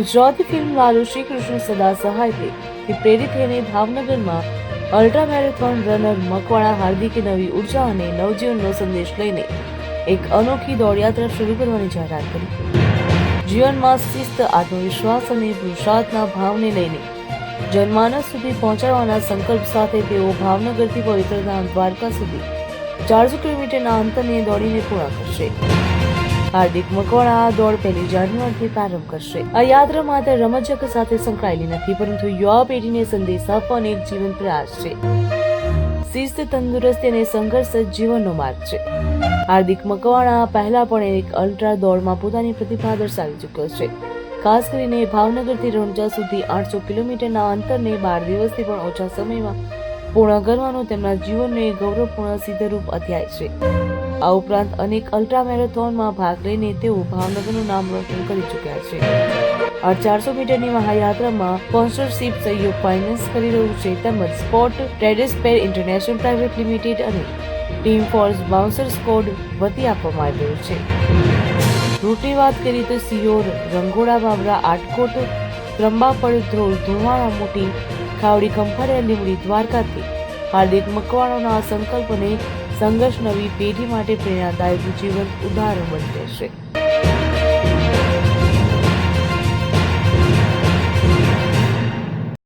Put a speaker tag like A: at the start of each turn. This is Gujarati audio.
A: ગુજરાતી ફિલ્મ લાલુ શ્રી કૃષ્ણ સદા સહાયથી પ્રેરિત થઈને ભાવનગરમાં અલ્ટ્રા મેરેથોન રનર મકવાણા હાર્દિકે નવી ઉર્જા અને નવજીવનનો સંદેશ લઈને એક અનોખી દોડયાત્રા શરૂ કરવાની જાહેરાત કરી. જીવનમાં શિસ્ત, આત્મવિશ્વાસ અને પુરુષાર્થના ભાવને લઈને જનમાનસ સુધી પહોંચાડવાના સંકલ્પ સાથે તેઓ ભાવનગરથી પવિત્ર ધામ દ્વારકા સુધી 400 કિલોમીટરના અંતરને દોડીને પૂર્ણ કરશે. હાર્દિક મકવાણા આ દોડ 1 જાન્યુઆરીથી પ્રારંભ કરશે. આ યાત્રા માત્ર રમતજગત સાથે સંકળાયેલી નથી, પરંતુ યુવા પેઢીને સંદેશ આપવાનો એક જીવન પ્રયાસ છે. શિસ્ત, તંદુરસ્તી અને સંઘર્ષ જ જીવનનો માર્ગ છે. હાર્દિક મકવાણા પહેલા પણ એક અલ્ટ્રા દોડમાં પોતાની પ્રતિભા દર્શાવી ચૂક્યો છે. ખાસ કરીને ભાવનગરથી રણુજા સુધી 800 કિલોમીટરના અંતરને 12 દિવસથી પણ ઓછા સમયમાં પૂર્ણ કરવાનો તેમના જીવનનો એક ગૌરવપૂર્ણ સિદ્ધરૂપ અધ્યાય છે. આ ઉપરાંત અનેક અલ્ટ્રા મેરેથોનમાં ભાગ લઈને તેઓ ભાવનગરનું નામ રોશન કરી ચૂક્યા છે. આ 400 મીટરની મહાયાત્રામાં સ્પોન્સરશિપ સહયોગ ફાઇનાન્સ કરી રહ્યું છે, તેમજ સ્પોર્ટ ટ્રેડર્સ પેર ઇન્ટરનેશનલ પ્રાઇવેટ લિમિટેડ અને ટીમ ફોર્સ બાઉન્સર સ્કોડ વતી આપવામાં આવી રહ્યું છે. રૂટની વાત કરીએ તો સિયોર, રંગોળા, બાબરા, આટકોટ, ત્રંબાપડ, ધ્રોલ, ધુવાણા, મોટી ખાવડી, ખંભાળિયા, લીંબડી, દ્વારકાથી હાર્દિક મકવાણાનો આ સંકલ્પ અને સંઘર્ષ નવી પેઢી માટે પ્રેરણાદાયક જીવંત ઉદાહરણ બની રહેશે.